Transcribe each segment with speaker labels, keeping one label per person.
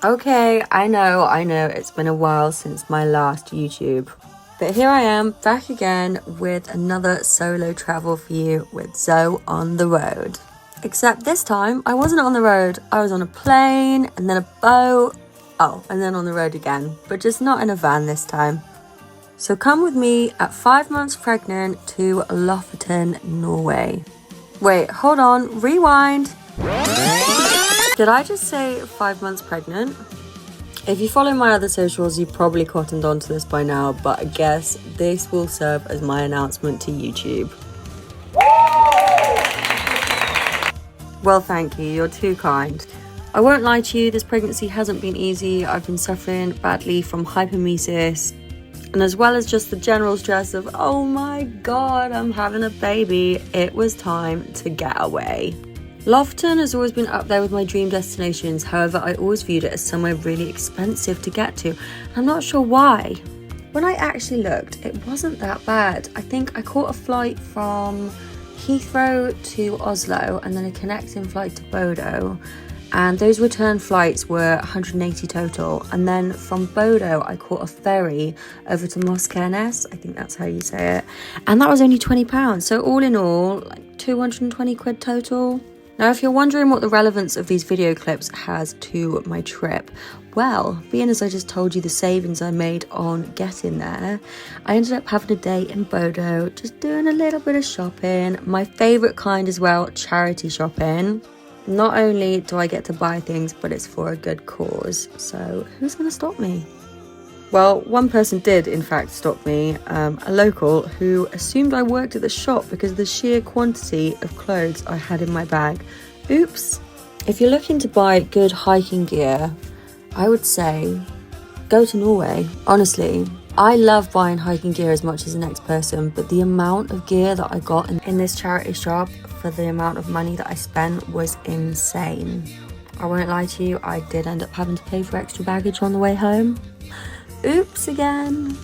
Speaker 1: Okay, I know, it's been a while since my last YouTube. But here I am, back again with another solo travel for you with Zoe on the road. Except this time, I wasn't on the road. I was on a plane, and then a boat. Oh, and then on the road again, but just not in a van this time. So come with me at 5 months pregnant to Lofoten, Norway. Wait, hold on, rewind. Did I just say 5 months pregnant? If you follow my other socials, you've probably cottoned onto this by now, but I guess this will serve as my announcement to YouTube. Well, thank you, you're too kind. I won't lie to you, this pregnancy hasn't been easy. I've been suffering badly from hypermesis, and as well as just the general stress of, oh my god, I'm having a baby, it was time to get away. Lofoten has always been up there with my dream destinations. However, I always viewed it as somewhere really expensive to get to. I'm not sure why. When I actually looked, it wasn't that bad. I think I caught a flight from Heathrow to Oslo and then a connecting flight to Bodo. And those return flights were 180 total. And then from Bodo, I caught a ferry over to Moskenes. I think that's how you say it. And that was only £20. So all in all, like 220 quid total. Now, if you're wondering what the relevance of these video clips has to my trip, well, being as I just told you the savings I made on getting there, I ended up having a day in Bodo, just doing a little bit of shopping. My favourite kind as well, charity shopping. Not only do I get to buy things, but it's for a good cause. So who's going to stop me? Well, one person did, in fact, stop me, a local who assumed I worked at the shop because of the sheer quantity of clothes I had in my bag. Oops. If you're looking to buy good hiking gear, I would say go to Norway. Honestly, I love buying hiking gear as much as the next person, but the amount of gear that I got in this charity shop for the amount of money that I spent was insane. I won't lie to you, I did end up having to pay for extra baggage on the way home. Oops again.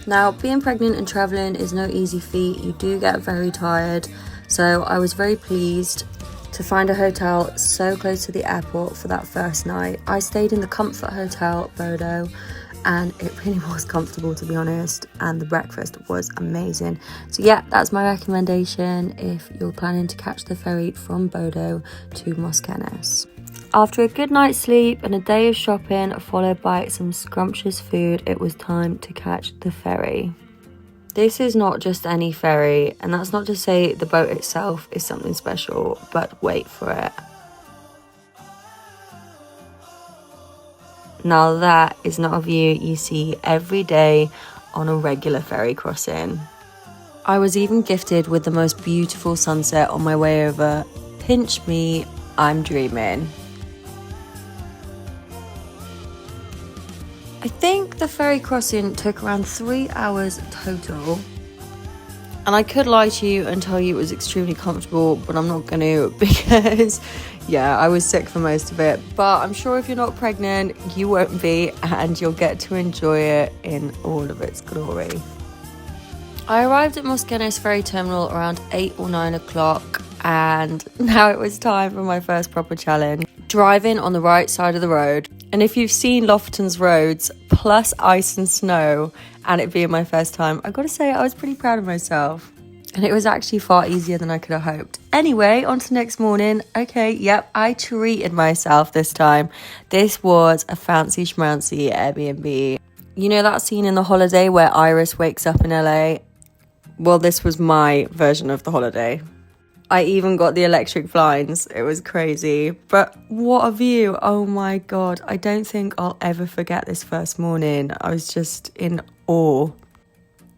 Speaker 1: Now, being pregnant and traveling is no easy feat. You do get very tired. So I was very pleased to find a hotel so close to the airport for that first night. I stayed in the Comfort Hotel at Bodo, and it really was comfortable, to be honest, and the breakfast was amazing. So yeah, that's my recommendation if you're planning to catch the ferry from Bodo to Moskenes. After a good night's sleep and a day of shopping followed by some scrumptious food, it was time to catch the ferry. This is not just any ferry, and that's not to say the boat itself is something special, but wait for it. Now that is not a view you see every day on a regular ferry crossing. I was even gifted with the most beautiful sunset on my way over. Pinch me, I'm dreaming. I think the ferry crossing took around 3 hours total. And I could lie to you and tell you it was extremely comfortable, but I'm not going to because, yeah, I was sick for most of it. But I'm sure if you're not pregnant, you won't be, and you'll get to enjoy it in all of its glory. I arrived at Moskenes ferry terminal around 8 or 9 o'clock, and now it was time for my first proper challenge. Driving on the right side of the road. And if you've seen Lofoten's roads, plus ice and snow, and it being my first time, I've got to say I was pretty proud of myself. And it was actually far easier than I could have hoped. Anyway, on to next morning. Okay, yep, I treated myself this time. This was a fancy schmancy Airbnb. You know that scene in The Holiday where Iris wakes up in LA? Well, this was my version of The Holiday. I even got the electric blinds. It was crazy. But what a view. Oh my God. I don't think I'll ever forget this first morning. I was just in awe.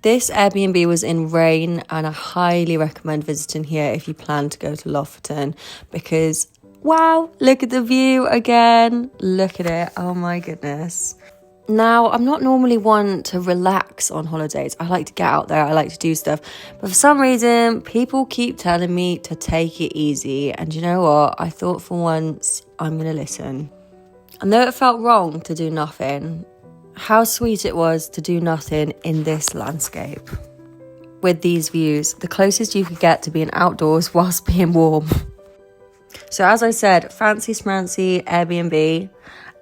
Speaker 1: This Airbnb was in Rain, and I highly recommend visiting here if you plan to go to Lofoten because, wow, look at the view again. Look at it. Oh my goodness. Now, I'm not normally one to relax on holidays. I like to get out there. I like to do stuff. But for some reason, people keep telling me to take it easy. And you know what? I thought for once, I'm going to listen. And though it felt wrong to do nothing, how sweet it was to do nothing in this landscape. With these views, the closest you could get to being outdoors whilst being warm. So as I said, fancy schmancy Airbnb,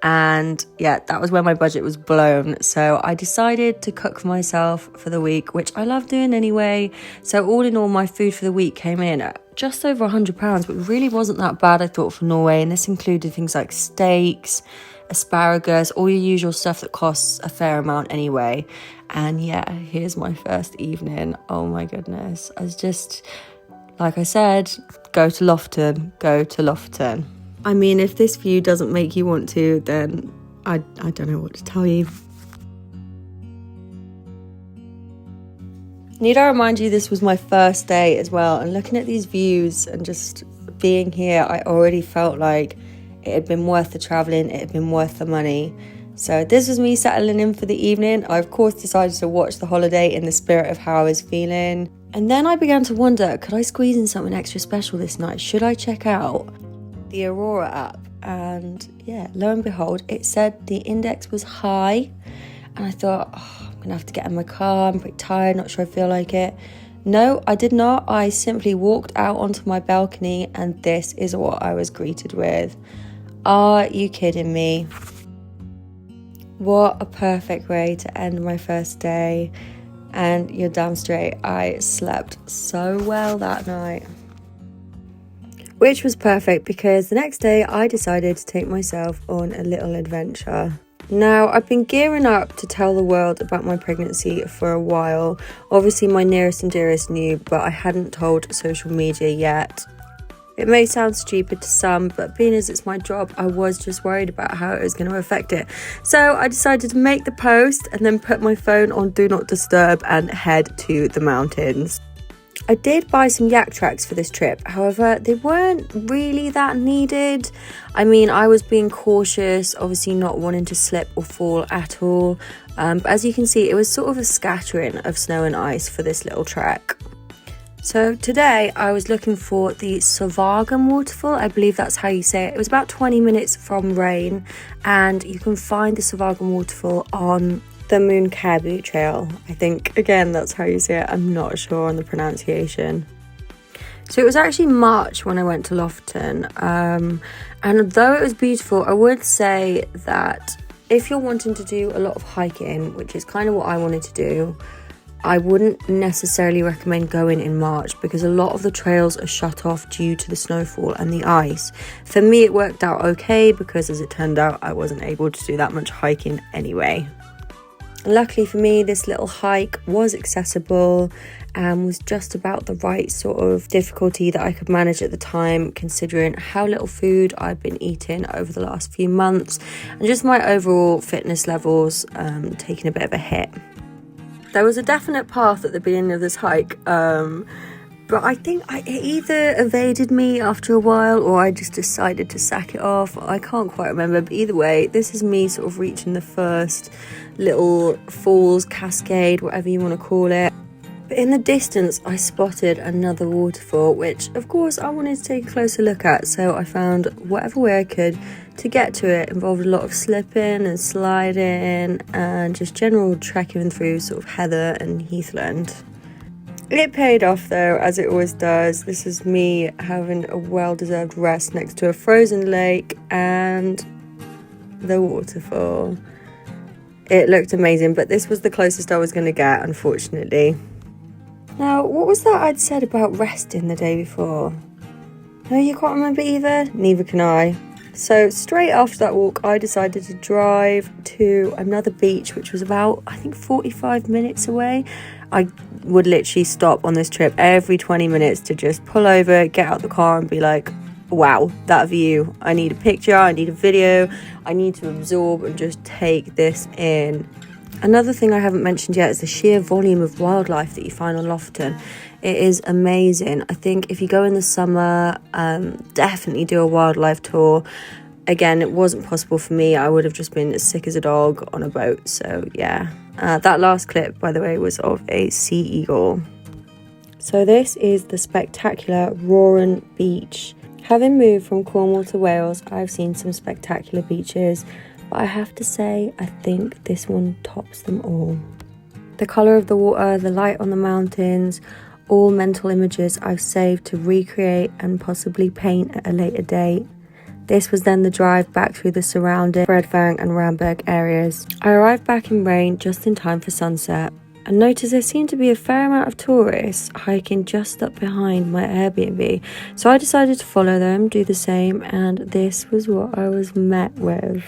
Speaker 1: and yeah, that was where my budget was blown. So I decided to cook for myself for the week, which I love doing anyway. So all in all, my food for the week came in at just over £100, which really wasn't that bad, I thought, for Norway. And this included things like steaks, asparagus, all your usual stuff that costs a fair amount anyway. And yeah, here's my first evening. Oh my goodness. I was just, like I said, go to Lofoten, go to Lofoten. I mean, if this view doesn't make you want to, then I don't know what to tell you. Need I remind you, this was my first day as well, and looking at these views and just being here, I already felt like it had been worth the travelling, it had been worth the money. So this was me settling in for the evening. I of course decided to watch the holiday in the spirit of how I was feeling. And then I began to wonder, could I squeeze in something extra special this night? Should I check out the Aurora app? And yeah, lo and behold, it said the index was high. And I thought, I'm going to have to get in my car. I'm pretty tired, not sure I feel like it. No, I did not. I simply walked out onto my balcony and this is what I was greeted with. Are you kidding me? What a perfect way to end my first day. And you're damn straight, I slept so well that night. Which was perfect because the next day I decided to take myself on a little adventure. Now, I've been gearing up to tell the world about my pregnancy for a while. Obviously, my nearest and dearest knew, but I hadn't told social media yet. It may sound stupid to some, but being as it's my job, I was just worried about how it was going to affect it. So I decided to make the post and then put my phone on Do Not Disturb and head to the mountains. I did buy some yak tracks for this trip, however, they weren't really that needed. I mean, I was being cautious, obviously not wanting to slip or fall at all. But as you can see, it was sort of a scattering of snow and ice for this little trek. So today I was looking for the Savagen waterfall, I believe that's how you say it. It was about 20 minutes from Rain, and you can find the Savagen waterfall on the Moonkabu Trail. I think, again, that's how you say it. I'm not sure on the pronunciation. So it was actually March when I went to Lofoten, and though it was beautiful, I would say that if you're wanting to do a lot of hiking, which is kind of what I wanted to do, I wouldn't necessarily recommend going in March because a lot of the trails are shut off due to the snowfall and the ice. For me, it worked out okay because, as it turned out, I wasn't able to do that much hiking anyway. Luckily for me, this little hike was accessible and was just about the right sort of difficulty that I could manage at the time, considering how little food I'd been eating over the last few months and just my overall fitness levels taking a bit of a hit. There was a definite path at the beginning of this hike, but I think it either evaded me after a while or I just decided to sack it off. I can't quite remember, but either way, this is me sort of reaching the first little falls, cascade, whatever you want to call it. But in the distance, I spotted another waterfall, which of course I wanted to take a closer look at. So I found whatever way I could to get to it. Involved a lot of slipping and sliding and just general trekking through sort of heather and heathland. It paid off though, as it always does. This is me having a well-deserved rest next to a frozen lake and the waterfall. It looked amazing, but this was the closest I was going to get, unfortunately. Now, what was that I'd said about resting the day before? No, you can't remember either? Neither can I. So straight after that walk, I decided to drive to another beach, which was about, I think, 45 minutes away. I would literally stop on this trip every 20 minutes to just pull over, get out the car and be like, wow, that view. I need a picture, I need a video, I need to absorb and just take this in. Another thing I haven't mentioned yet is the sheer volume of wildlife that you find on Lofoten. It is amazing. I think if you go in the summer, definitely do a wildlife tour. Again, it wasn't possible for me. I would have just been as sick as a dog on a boat. So yeah, that last clip, by the way, was of a sea eagle. So this is the spectacular Roaring Beach. Having moved from Cornwall to Wales, I've seen some spectacular beaches, but I have to say, I think this one tops them all. The colour of the water, the light on the mountains, all mental images I've saved to recreate and possibly paint at a later date. This was then the drive back through the surrounding Fredvang and Ramberg areas. I arrived back in rain just in time for sunset, and noticed there seemed to be a fair amount of tourists hiking just up behind my Airbnb. So I decided to follow them, do the same, and this was what I was met with.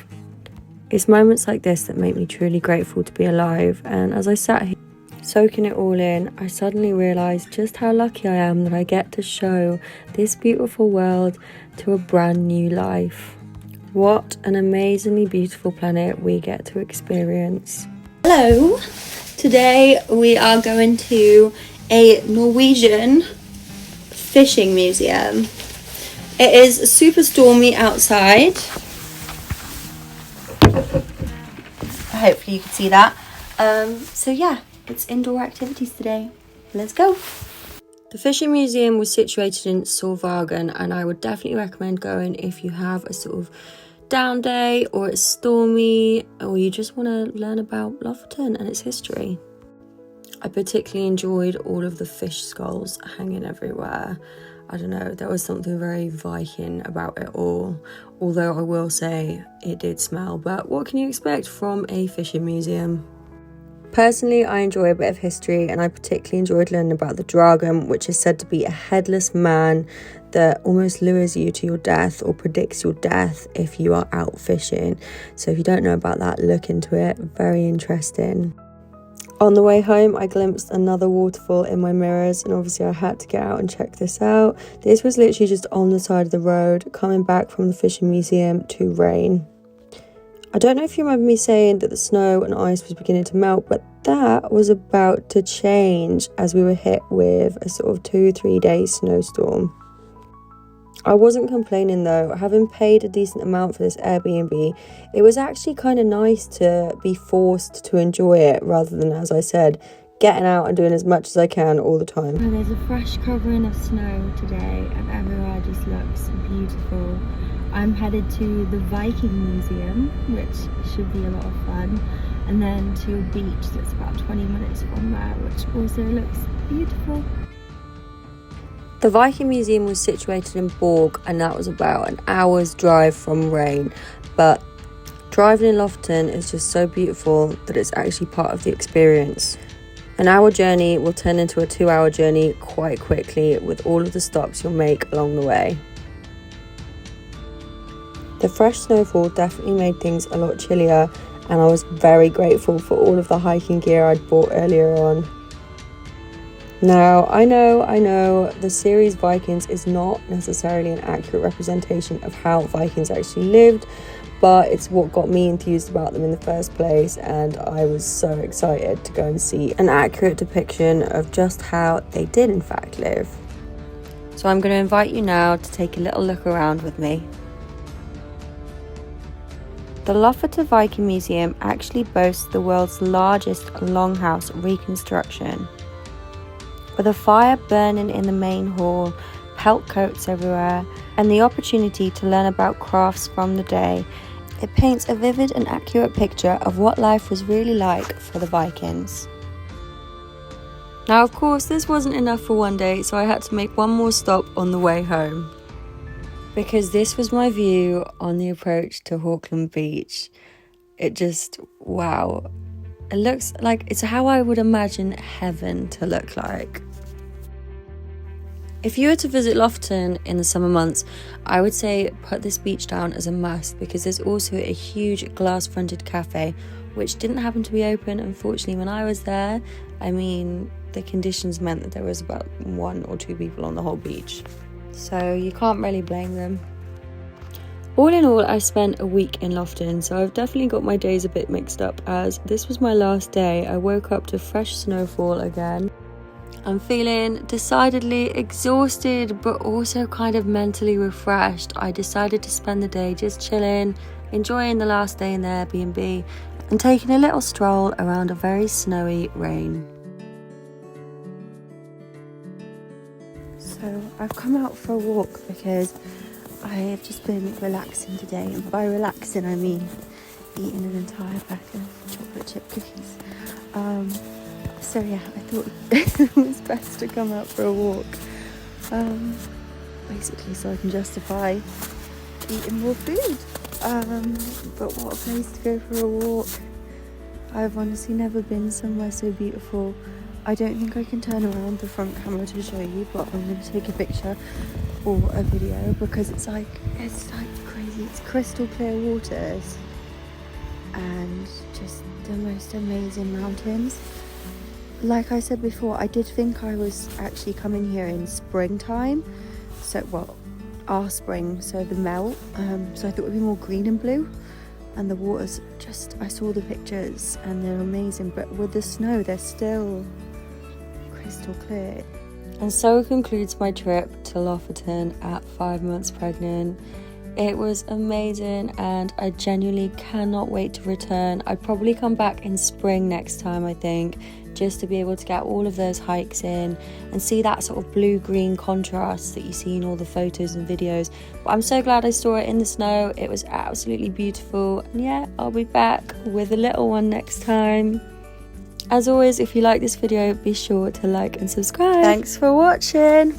Speaker 1: It's moments like this that make me truly grateful to be alive, and as I sat here soaking it all in, I suddenly realised just how lucky I am that I get to show this beautiful world to a brand new life. What an amazingly beautiful planet we get to experience. Hello! Today we are going to a Norwegian fishing museum. It is super stormy outside. Hopefully you can see that. So yeah, it's indoor activities today. Let's go. The fishing museum was situated in Solvagen, and I would definitely recommend going if you have a sort of down day or it's stormy or you just want to learn about Lofoten and its history. I particularly enjoyed all of the fish skulls hanging everywhere. I don't know, there was something very Viking about it all, although I will say it did smell, but what can you expect from a fishing museum? Personally, I enjoy a bit of history, and I particularly enjoyed learning about the dragon, which is said to be a headless man that almost lures you to your death or predicts your death if you are out fishing. So if you don't know about that, look into it. Very interesting. On the way home, I glimpsed another waterfall in my mirrors, and obviously I had to get out and check this out. This was literally just on the side of the road, coming back from the fishing museum to rain. I don't know if you remember me saying that the snow and ice was beginning to melt, but that was about to change as we were hit with a sort of 2-3 day snowstorm. I wasn't complaining though. Having paid a decent amount for this Airbnb, it was actually kind of nice to be forced to enjoy it rather than, as I said, getting out and doing as much as I can all the time. Oh, there's a fresh covering of snow today and everywhere just looks beautiful. I'm headed to the Viking Museum, which should be a lot of fun, and then to a beach that's about 20 minutes from there, which also looks beautiful. The Viking Museum was situated in Borg, and that was about an hour's drive from Rain, but driving in Lofoten is just so beautiful that it's actually part of the experience. An hour journey will turn into a 2-hour journey quite quickly with all of the stops you'll make along the way. The fresh snowfall definitely made things a lot chillier, and I was very grateful for all of the hiking gear I'd bought earlier on. Now, I know, the series Vikings is not necessarily an accurate representation of how Vikings actually lived, but it's what got me enthused about them in the first place, and I was so excited to go and see an accurate depiction of just how they did in fact live. So I'm going to invite you now to take a little look around with me. The Lofoten Viking Museum actually boasts the world's largest longhouse reconstruction. With a fire burning in the main hall, pelt coats everywhere, and the opportunity to learn about crafts from the day, it paints a vivid and accurate picture of what life was really like for the Vikings. Now, of course, this wasn't enough for one day, so I had to make one more stop on the way home, because this was my view on the approach to Hawkland Beach. It just, wow. It looks like it's how I would imagine heaven to look like. If you were to visit Lofoten in the summer months, I would say put this beach down as a must, because there's also a huge glass-fronted cafe, which didn't happen to be open, unfortunately, when I was there. I mean, the conditions meant that there was about 1 or 2 people on the whole beach. So you can't really blame them. All in all, I spent a week in Lofoten, so I've definitely got my days a bit mixed up, as this was my last day. I woke up to fresh snowfall again. I'm feeling decidedly exhausted, but also kind of mentally refreshed. I decided to spend the day just chilling, enjoying the last day in the Airbnb, and taking a little stroll around a very snowy Rain. So I've come out for a walk because I have just been relaxing today, and by relaxing I mean eating an entire pack of chocolate chip cookies. So yeah, I thought it was best to come out for a walk. Basically so I can justify eating more food. But what a place to go for a walk. I've honestly never been somewhere so beautiful. I don't think I can turn around the front camera to show you, but I'm going to take a picture or a video because it's like crazy. It's crystal clear waters and just the most amazing mountains. Like I said before, I did think I was actually coming here in springtime, so well, our spring, so the melt, so I thought it would be more green and blue, and the waters, just, I saw the pictures and they're amazing, but with the snow they're still crystal clear. And so concludes my trip to Lofoten at 5 months pregnant. It was amazing and I genuinely cannot wait to return. I'd probably come back in spring next time, I think, just to be able to get all of those hikes in and see that sort of blue-green contrast that you see in all the photos and videos. But I'm so glad I saw it in the snow. It was absolutely beautiful. And yeah, I'll be back with a little one next time. As always, if you like this video, be sure to like and subscribe. Thanks for watching.